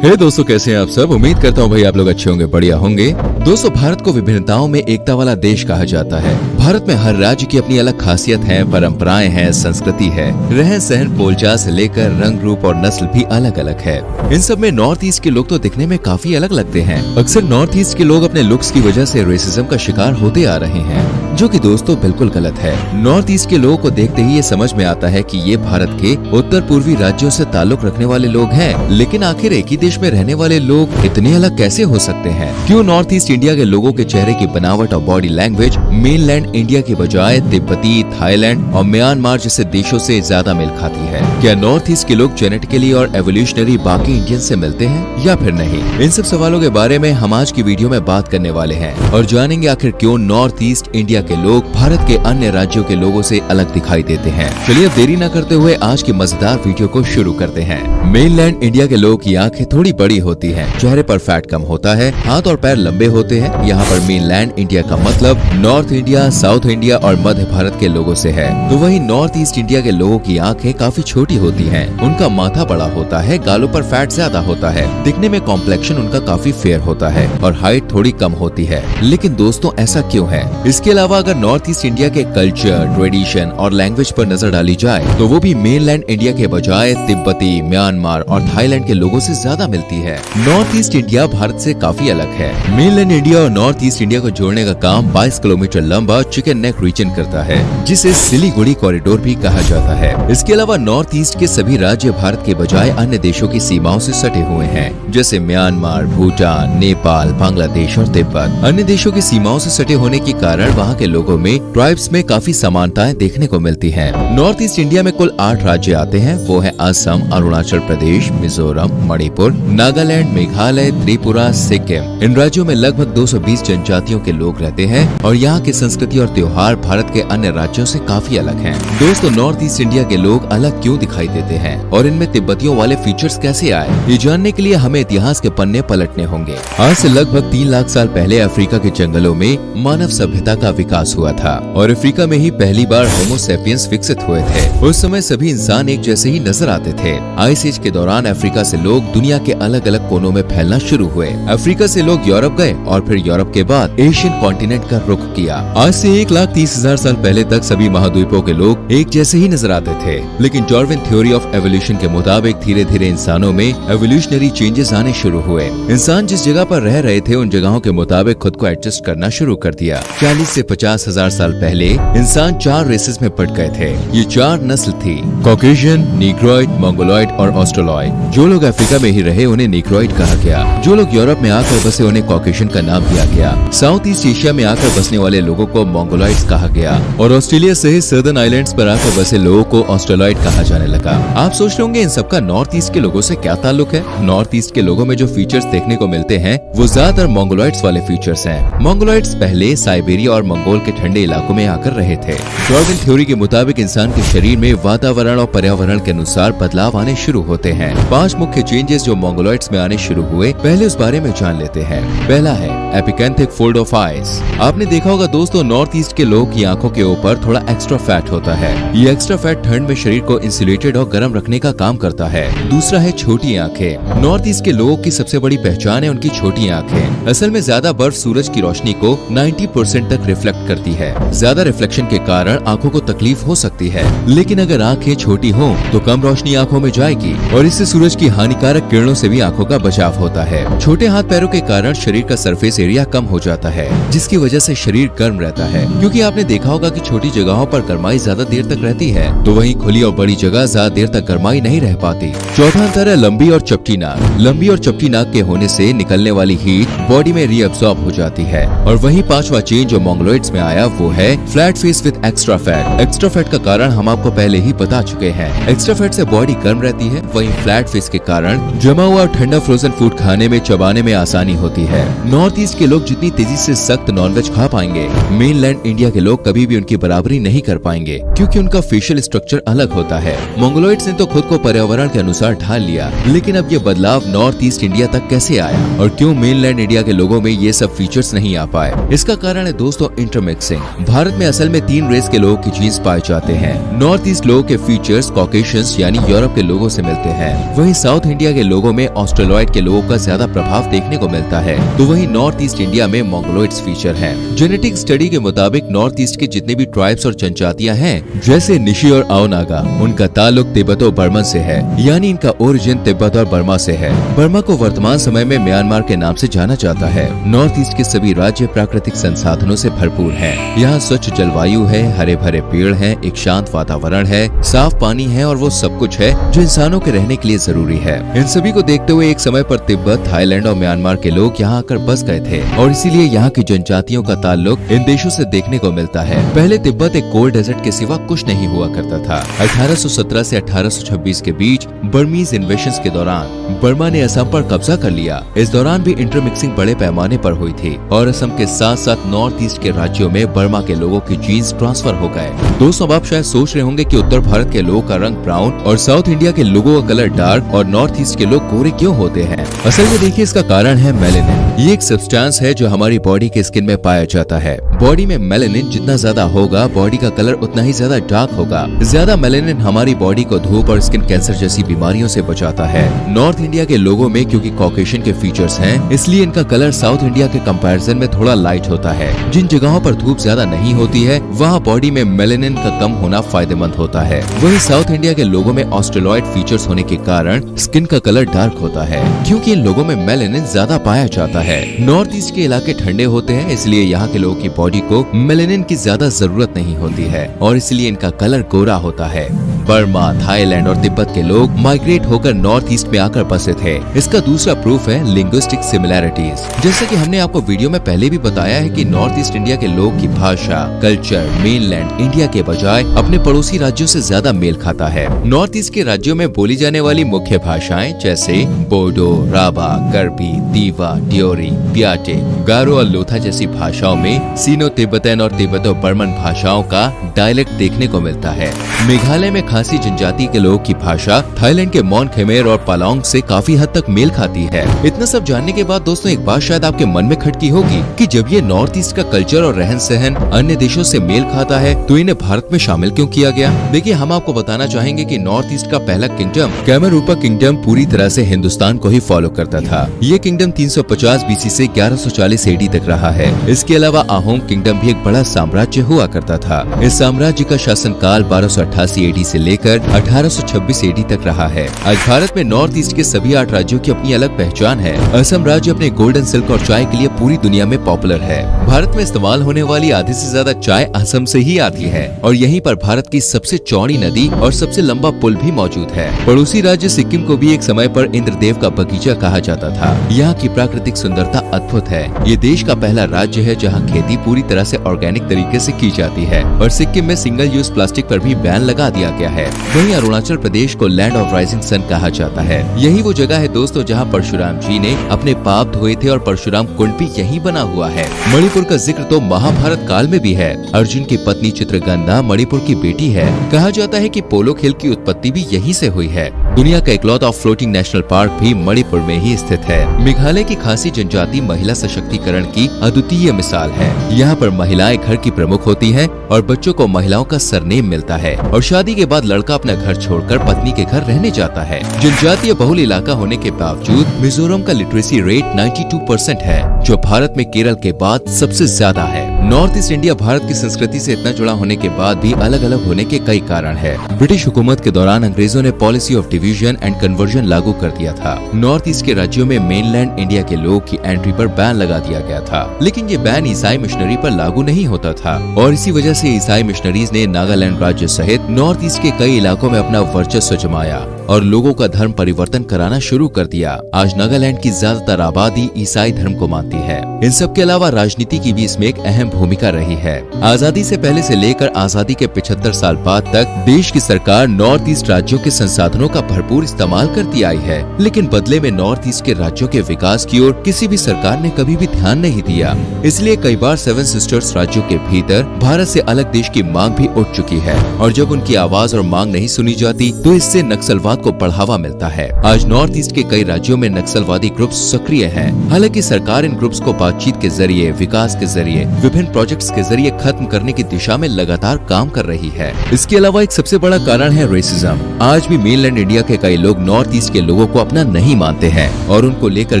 हे दोस्तों, कैसे हैं आप सब। उम्मीद करता हूँ भाई आप लोग अच्छे होंगे, बढ़िया होंगे। दोस्तों, भारत को विभिन्नताओं में एकता वाला देश कहा जाता है। भारत में हर राज्य की अपनी अलग खासियत है, परंपराएं हैं, संस्कृति है, रहन सहन, बोलचाल से लेकर रंग रूप और नस्ल भी अलग अलग है। इन सब में नॉर्थ ईस्ट के लोग तो दिखने में काफी अलग लगते हैं। अक्सर नॉर्थ ईस्ट के लोग अपने लुक्स की वजह से रेसिज्म का शिकार होते आ रहे हैं, जो कि दोस्तों बिल्कुल गलत है। नॉर्थ ईस्ट के लोगों को देखते ही ये समझ में आता है कि ये भारत के उत्तर पूर्वी राज्यों से ताल्लुक रखने वाले लोग हैं। लेकिन आखिर एक ही देश में रहने वाले लोग इतने अलग कैसे हो सकते हैं? क्यों नॉर्थ ईस्ट इंडिया के लोगों के चेहरे की बनावट और बॉडी लैंग्वेज मेनलैंड इंडिया के बजाय तिब्बती, थाईलैंड और म्यांमार जैसे देशों से ज्यादा मेल खाती है? क्या नॉर्थ ईस्ट के लोग जेनेटिकली और एवोल्यूशनरी बाकी इंडियन से मिलते हैं या फिर नहीं? इन सब सवालों के बारे में हम आज की वीडियो में बात करने वाले हैं और जानेंगे आखिर क्यों नॉर्थ ईस्ट इंडिया के लोग भारत के अन्य राज्यों के लोगों से अलग दिखाई देते हैं। चलिए अब देरी न करते हुए आज की मजेदार वीडियो को शुरू करते हैं। मेनलैंड इंडिया के लोगों की आंखें थोड़ी बड़ी होती हैं, चेहरे पर फैट कम होता है, हाथ और पैर लंबे होते हैं। यहाँ पर मेनलैंड इंडिया का मतलब नॉर्थ इंडिया, साउथ इंडिया और मध्य भारत के लोगों से है। तो वहीं नॉर्थ ईस्ट इंडिया के लोगों की आंखें काफी छोटी होती हैं, उनका माथा बड़ा होता है, गालों पर फैट ज्यादा होता है, दिखने में कॉम्प्लेक्शन उनका काफी फेयर होता है और हाइट थोड़ी कम होती है। लेकिन दोस्तों ऐसा क्यों है? इसके अलावा अगर नॉर्थ ईस्ट इंडिया के कल्चर, ट्रेडिशन और लैंग्वेज पर नजर डाली जाए तो वो भी मेनलैंड इंडिया के बजाय तिब्बती, म्यांमार और थाईलैंड के लोगों से ज्यादा मिलती है। नॉर्थ ईस्ट इंडिया भारत से काफी अलग है। मेनलैंड इंडिया और नॉर्थ ईस्ट इंडिया को जोड़ने का काम 22 किलोमीटर लंबा चिकन नेक रीजन करता है, जिसे सिलीगुड़ी कॉरिडोर भी कहा जाता है। इसके अलावा नॉर्थ ईस्ट के सभी राज्य भारत के बजाय अन्य देशों की सीमाओं से सटे हुए हैं, जैसे म्यांमार, भूटान, नेपाल, बांग्लादेश और तिब्बत। अन्य देशों की सीमाओं से सटे होने के कारण वहाँ के लोगों में ट्राइब्स में काफी समानताएं देखने को मिलती हैं। नॉर्थ ईस्ट इंडिया में कुल 8 राज्य आते हैं। वो है असम, अरुणाचल प्रदेश, मिजोरम, मणिपुर, नागालैंड, मेघालय, त्रिपुरा, सिक्किम। इन राज्यों में लगभग 220 जनजातियों के लोग रहते हैं और यहाँ की संस्कृति और त्योहार भारत के अन्य राज्यों से काफी अलग हैं। दोस्तों, नॉर्थ ईस्ट इंडिया के लोग अलग क्यों दिखाई देते हैं और इनमें तिब्बतियों वाले फीचर्स कैसे आए, ये जानने के लिए हमें इतिहास के पन्ने पलटने होंगे। आज से लगभग 3 लाख साल पहले अफ्रीका के जंगलों में मानव सभ्यता का विकास हुआ था और अफ्रीका में ही पहली बार होमो सेपियंस विकसित हुए थे। उस समय सभी इंसान एक जैसे ही नजर आते थे। आइस एज के दौरान अफ्रीका से लोग दुनिया के अलग अलग कोनों में फैलना शुरू हुए। अफ्रीका से लोग यूरोप गए और फिर यूरोप के बाद एशियन कॉन्टिनेंट का रुख किया। आज से 1,30,000 साल पहले तक सभी महाद्वीपों के लोग एक जैसे ही नजर आते थे। लेकिन डार्विन थ्योरी ऑफ एवोल्यूशन के मुताबिक धीरे धीरे इंसानों में एवोल्यूशनरी चेंजेस आने शुरू हुए। इंसान जिस जगह पर रह रहे थे उन जगहों के मुताबिक खुद को एडजस्ट करना शुरू कर दिया। 40 से 50,000 साल पहले इंसान 4 रेसेस में बट गए थे। ये 4 नस्ल थी: कॉकेशियन, नीग्रोइड, मंगोलॉइड और ऑस्ट्रोलॉइड। जो लोग अफ्रीका में ही रहे उन्हें नीग्रोइड कहा गया। जो लोग यूरोप में आकर बसे उन्हें कॉकेशियन का नाम दिया गया। साउथ ईस्ट एशिया में आकर बसने वाले लोगों को मंगोलॉइड्स कहा गया और ऑस्ट्रेलिया सहित सदर्न आइलैंड्स पर आकर बसे लोगों को ऑस्ट्रोलॉइड कहा जाने लगा। आप सोच रहे होंगे इन सबका नॉर्थ ईस्ट के लोगों से क्या ताल्लुक है? नॉर्थ ईस्ट के लोगों में जो फीचर्स देखने को मिलते हैं वो ज्यादातर मंगोलॉइड्स वाले फीचर्स हैं। मंगोलॉइड्स पहले साइबेरिया और मंगोल के ठंडे इलाकों में आकर रहे थे। डार्विन थ्योरी के मुताबिक इंसान के शरीर में वातावरण और पर्यावरण के अनुसार बदलाव आने शुरू होते हैं। 5 मुख्य चेंजेस जो मंगोलॉइड्स में आने शुरू हुए, पहले उस बारे में जान लेते हैं। पहला है एपिकेंथिक फोल्ड ऑफ आईज। आपने देखा होगा दोस्तों, नॉर्थ ईस्ट के लोग की आंखों के ऊपर थोड़ा एक्स्ट्रा फैट होता है। ये एक्स्ट्रा फैट ठंड में शरीर को इंसुलेटेड और गर्म रखने का काम करता है। दूसरा है छोटी आंखें। नॉर्थ ईस्ट के लोगों की सबसे बड़ी पहचान है उनकी छोटी आंखें। असल में ज्यादा बर्फ सूरज की रोशनी को 90% तक रिफ्लेक्ट करती है। ज्यादा रिफ्लेक्शन के कारण आंखों को तकलीफ हो सकती है, लेकिन अगर आंखें छोटी हों तो कम रोशनी आंखों में जाएगी और इससे सूरज की हानिकारक किरणों से भी आंखों का बचाव होता है। छोटे हाथ पैरों के कारण शरीर का सरफेस एरिया कम हो जाता है, जिसकी वजह से शरीर गर्म रहता है। क्योंकि आपने देखा होगा कि छोटी जगहों पर गर्माई ज्यादा देर तक रहती है, तो वहीं खुली और बड़ी जगह ज्यादा देर तक गर्माई नहीं रह पाती। चौथा अंतर है लंबी और चपटी नाक। लंबी और चपटी नाक के होने से निकलने वाली हीट बॉडी में रीअब्सॉर्ब हो जाती है। और वहीं 5वां चेंज जो मंगोलॉइड्स में आया वो है flat face with extra fat. Extra fat का कारण हम आपको पहले ही बता चुके हैं। एक्स्ट्रा फैट से बॉडी गर्म रहती है, वहीं फ्लैट फेस के कारण जमा हुआ ठंडा फ्रोजन फूड खाने में, चबाने में आसानी होती है। नॉर्थ ईस्ट के लोग जितनी तेजी से सख्त नॉनवेज खा पाएंगे, मेनलैंड इंडिया के लोग कभी भी उनकी बराबरी नहीं कर पाएंगे, क्योंकि उनका फेशियल स्ट्रक्चर अलग होता है। मंगोलॉइड्स ने तो खुद को पर्यावरण के अनुसार ढाल लिया, लेकिन अब ये बदलाव नॉर्थ ईस्ट इंडिया तक कैसे आया और क्यों मेनलैंड इंडिया के लोगों में ये सब फीचर्स नहीं आ पाए? इसका कारण है दोस्तों इंटरमिक्सिंग। भारत में असल में 3 रेस के लोगों की जीन्स पाए जाते हैं। नॉर्थ ईस्ट लोगों के फीचर्स कॉकेशियंस यानी यूरोप के लोगों से मिलते हैं, वहीं साउथ इंडिया के लोगों में ऑस्ट्रेलॉइड के लोगों का ज्यादा प्रभाव देखने को मिलता है, तो वहीं नॉर्थ ईस्ट इंडिया में मंगोलॉइड्स फीचर है। जेनेटिक स्टडी के मुताबिक नॉर्थ ईस्ट के जितने भी ट्राइब्स और जनजातियां हैं, जैसे निशी और आओ नागा, उनका ताल्लुक तिब्बत और बर्मा से है, यानी इनका ओरिजिन तिब्बत और बर्मा से है। बर्मा को वर्तमान समय में म्यांमार के नाम से जाना जाता है। नॉर्थ ईस्ट के सभी राज्य प्राकृतिक संसाधनों से भरपूर हैं। यहाँ स्वच्छ जलवायु है, हरे भरे पेड़ हैं, एक शांत वातावरण है, साफ पानी है और वो सब कुछ है जो इंसानों के रहने के लिए जरूरी है। इन सभी को देखते हुए एक समय पर तिब्बत, थाईलैंड और म्यांमार के लोग यहाँ आकर बस गए थे और इसीलिए यहाँ की जनजातियों का ताल्लुक इन देशों से देखने को मिलता है। पहले तिब्बत एक कोल्ड डेजर्ट के सिवा कुछ नहीं हुआ करता था। 1817 से 1826 के बीच बर्मीज इन्वेशंस के दौरान बर्मा ने असम पर कब्जा कर लिया। इस दौरान भी इंटरमिक्सिंग बड़े पैमाने पर हुई थी और असम के साथ साथ नॉर्थ ईस्ट के राज्यों में बर्मा के लोगों की जीन्स ट्रांसफर हो गए। दोस्तों, आप शायद सोच रहे होंगे कि उत्तर भारत के लोगों का रंग ब्राउन और साउथ इंडिया के लोगों का कलर डार्क और नॉर्थ ईस्ट के लोग गोरे क्यों होते हैं? असल में देखिए, इसका कारण है मेलेनिन। ये एक सब्सटेंस है जो हमारी बॉडी के स्किन में पाया जाता है। बॉडी में मेलेनिन जितना ज्यादा होगा, बॉडी का कलर उतना ही ज्यादा डार्क होगा। ज्यादा मेलेनिन हमारी बॉडी को धूप और स्किन कैंसर जैसी बीमारियों से बचाता है। नॉर्थ इंडिया के लोगों में क्योंकि कॉकेशियन के फीचर्स हैं, इसलिए इनका कलर साउथ इंडिया के कंपैरिजन में थोड़ा लाइट होता है। जिन जगहों पर धूप ज्यादा नहीं होती है, वहाँ बॉडी में मेलेनिन का कम होना फायदेमंद होता है। वहीं साउथ इंडिया के लोगों में ऑस्ट्रेलॉइड फीचर्स होने के कारण स्किन का कलर डार्क होता है, क्योंकि इन लोगों में मेलेनिन ज्यादा पाया जाता है। नॉर्थ ईस्ट के इलाके ठंडे होते हैं, इसलिए यहाँ के लोगों की बॉडी को मेलेनिन की ज्यादा जरूरत नहीं होती है और इसलिए इनका कलर गोरा होता है। बर्मा, थाईलैंड और तिब्बत के लोग माइग्रेट होकर नॉर्थ ईस्ट में आकर बसे थे। इसका दूसरा प्रूफ है लिंग्विस्टिक सिमिलैरिटीज। जैसे कि हमने आपको वीडियो में पहले भी बताया है कि नॉर्थ ईस्ट इंडिया के लोग की भाषा, कल्चर मेनलैंड इंडिया के बजाय अपने पड़ोसी राज्यों से ज्यादा मेल खाता है। नॉर्थ ईस्ट के राज्यों में बोली जाने वाली मुख्य भाषाएं जैसे बोडो, राभा, कर्बी, दीवा, ड्योरी, प्याटे, गारो और लोथा जैसी भाषाओं में सीनो तिब्बतन और तिब्बतो बर्मन भाषाओं का डायलेक्ट देखने को मिलता है। मेघालय में खासी जनजाति के लोगों की भाषा थाईलैंड के मॉन खेमेर और पालोंग से काफी हद तक मेल खाती है। इतना सब जानने के बाद दोस्तों, एक बात शायद आपके मन में खटकी होगी कि जब ये नॉर्थ ईस्ट का कल्चर और रहन सहन अन्य देशों से मेल खाता है, तो इन्हें भारत में शामिल क्यों किया गया? देखिए, हम आपको बताना चाहेंगे कि नॉर्थ ईस्ट का पहला किंगडम कैमरूपा किंगडम पूरी तरह से हिंदुस्तान को ही फॉलो करता था। ये किंगडम 350 बीसी से 1140 एडी तक रहा है। इसके अलावा आहोम किंगडम भी एक बड़ा साम्राज्य हुआ करता था। इस साम्राज्य का शासनकाल 1288 एडी से लेकर 1826 एडी तक रहा है। आज भारत में नॉर्थ ईस्ट के सभी 8 राज्यों की अपनी अलग पहचान है। असम राज्य अपने गोल्डन सिल्क और चाय के लिए पूरी दुनिया में पॉपुलर है। भारत में इस्तेमाल होने वाली आधी से ज्यादा चाय असम से ही आती है और यहीं पर भारत की सबसे चौड़ी नदी और सबसे लंबा पुल भी मौजूद है। पड़ोसी राज्य सिक्किम को भी एक समय पर इंद्रदेव का बगीचा कहा जाता था। यहाँ की प्राकृतिक सुंदरता अद्भुत है। ये देश का पहला राज्य है जहाँ खेती पूरी तरह से ऑर्गेनिक तरीके से की जाती है और सिक्किम में सिंगल यूज प्लास्टिक पर भी बैन लगा दिया गया है। वहीं अरुणाचल प्रदेश को लैंड ऑफ राइजिंग सन कहा जाता है। यही वो जगह है दोस्तों जहाँ परशुराम जी ने अपने पाप धोए थे और परशुराम कुंड भी यहीं बना हुआ है। मणिपुर का जिक्र तो महाभारत काल में भी है। अर्जुन की पत्नी चित्रगंधा मणिपुर की बेटी है। कहा जाता है कि पोलो खेल की उत्पत्ति भी यहीं से हुई है। दुनिया का इकलौता फ्लोटिंग नेशनल पार्क भी मणिपुर में ही स्थित है। मेघालय की खासी जनजाति महिला सशक्तिकरण की अद्वितीय मिसाल है। यहाँ पर महिलाएं घर की प्रमुख होती हैं और बच्चों को महिलाओं का सरनेम मिलता है और शादी के बाद लड़का अपना घर छोड़कर पत्नी के घर रहने जाता है। जनजातीय बहुल इलाका होने के बावजूद मिजोरम का लिटरेसी रेट 92% है, जो भारत में केरल के बाद सबसे ज्यादा है। नॉर्थ ईस्ट इंडिया भारत की संस्कृति से इतना जुड़ा होने के बाद भी अलग अलग होने के कई कारण है। ब्रिटिश हुकूमत के दौरान अंग्रेजों ने policy of division and conversion लागू कर दिया था। नॉर्थ ईस्ट के राज्यों में मेनलैंड इंडिया के लोग की एंट्री पर बैन लगा दिया गया था, लेकिन ये बैन ईसाई मिशनरी पर लागू नहीं होता था और इसी वजह से ईसाई मिशनरीज ने नागालैंड राज्य सहित नॉर्थ ईस्ट के कई इलाकों में अपना वर्चस्व जमाया और लोगों का धर्म परिवर्तन कराना शुरू कर दिया। आज नागालैंड की ज्यादातर आबादी ईसाई धर्म को मानती है। इन सब के अलावा राजनीति की भी इसमें एक अहम भूमिका रही है। आजादी से पहले से लेकर आजादी के 75 साल बाद तक देश की सरकार नॉर्थ ईस्ट राज्यों के संसाधनों का भरपूर इस्तेमाल करती आई है, लेकिन बदले में नॉर्थ ईस्ट के राज्यों के विकास की ओर किसी भी सरकार ने कभी भी ध्यान नहीं दिया। इसलिए कई बार सेवन सिस्टर्स राज्यों के भीतर भारत से अलग देश की मांग भी उठ चुकी है, और जब उनकी आवाज और मांग नहीं सुनी जाती तो इससे नक्सलवाद को बढ़ावा मिलता है। आज नॉर्थ ईस्ट के कई राज्यों में नक्सलवादी ग्रुप्स सक्रिय हैं। हालांकि सरकार इन ग्रुप्स को बातचीत के जरिए, विकास के जरिए, विभिन्न प्रोजेक्ट्स के जरिए खत्म करने की दिशा में लगातार काम कर रही है। इसके अलावा एक सबसे बड़ा कारण है रेसिज्म। आज भी मेनलैंड इंडिया के कई लोग नॉर्थ ईस्ट के लोगों को अपना नहीं मानते हैं और उनको लेकर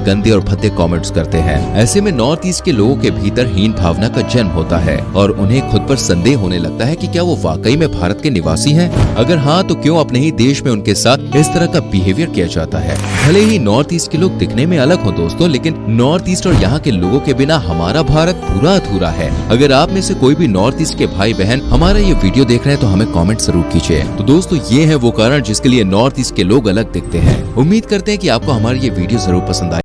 गंदे और भद्दे कमेंट्स करते हैं। ऐसे में नॉर्थ ईस्ट के लोगों के भीतर हीन भावना का जन्म होता है और उन्हें खुद पर संदेह होने लगता है कि क्या वो वाकई में भारत के निवासी हैं? अगर हाँ, तो क्यों अपने ही देश में उनके साथ इस तरह का बिहेवियर किया जाता है? भले ही नॉर्थ ईस्ट के लोग दिखने में अलग हो दोस्तों, लेकिन नॉर्थ ईस्ट और यहाँ के लोगों के बिना हमारा भारत पूरा अधूरा है। अगर आप में से कोई भी नॉर्थ ईस्ट के भाई बहन हमारा ये वीडियो देख रहे हैं तो हमें कमेंट जरूर कीजिए। तो दोस्तों, ये है वो कारण जिसके लिए नॉर्थ ईस्ट के लोग अलग दिखते हैं। उम्मीद करते हैं कि आपको हमारी ये वीडियो जरूर पसंद आए।